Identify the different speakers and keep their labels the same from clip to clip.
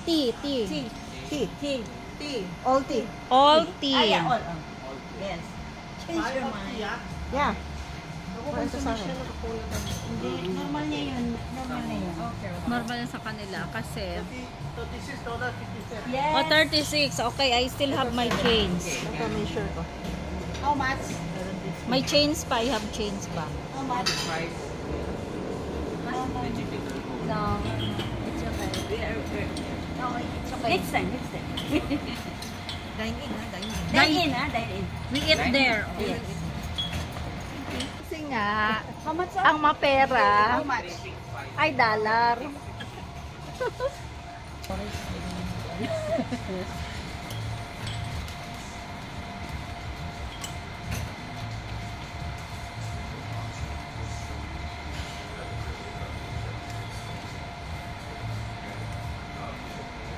Speaker 1: Tea.
Speaker 2: All tea.
Speaker 1: All tea.
Speaker 3: Yeah, all. Yes. Change your mind.
Speaker 2: Yeah.
Speaker 3: Hindi, normal niya yun. Normal na yun. Okay.
Speaker 1: Normal yan sa kanila kasi...
Speaker 3: Yes.
Speaker 1: Oh, 36. Okay, I still have my chains.
Speaker 2: Ito may shirt ko.
Speaker 3: How much?
Speaker 1: May chains pa. I have chains pa.
Speaker 3: How much? No. It's okay. No, it's okay. Next time.
Speaker 2: Dine in, ha?
Speaker 3: Dine in.
Speaker 1: We eat there. Oh.
Speaker 3: Yes.
Speaker 1: Kasi nga,
Speaker 3: How much?
Speaker 1: ang mapera
Speaker 3: How much?
Speaker 1: ay dollar.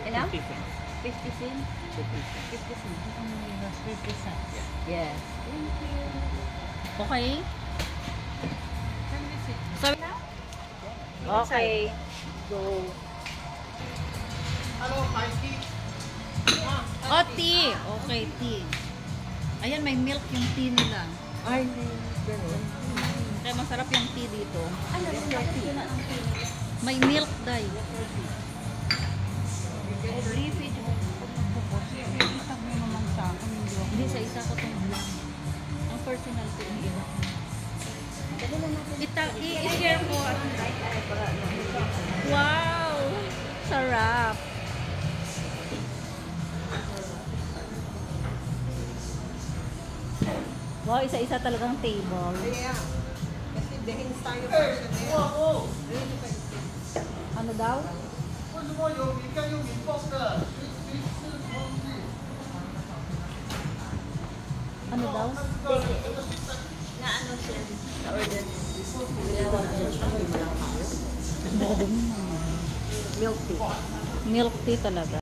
Speaker 3: Enough? 50 cents? 50 cents. 50 cents. Yes. Thank you.
Speaker 1: Okay? So, okay. Go. Oh, tea. Okay, tea. Ayan, may milk yung tea nila.
Speaker 2: Ay, ganun.
Speaker 1: Kaya masarap yung tea dito.
Speaker 3: Ano yung tea?
Speaker 1: May milk dye. Hindi, sa isa ko itong black. Ang personal ko yung iba. I-share ko. Wow! Sarap! Wow, isa-isa talagang table.
Speaker 2: Yeah. Kasi dehins tayo pa.
Speaker 1: Ano daw? Ano daw?
Speaker 3: Na ano siya? Na-order.
Speaker 2: Milk tea.
Speaker 1: Milk tea talaga.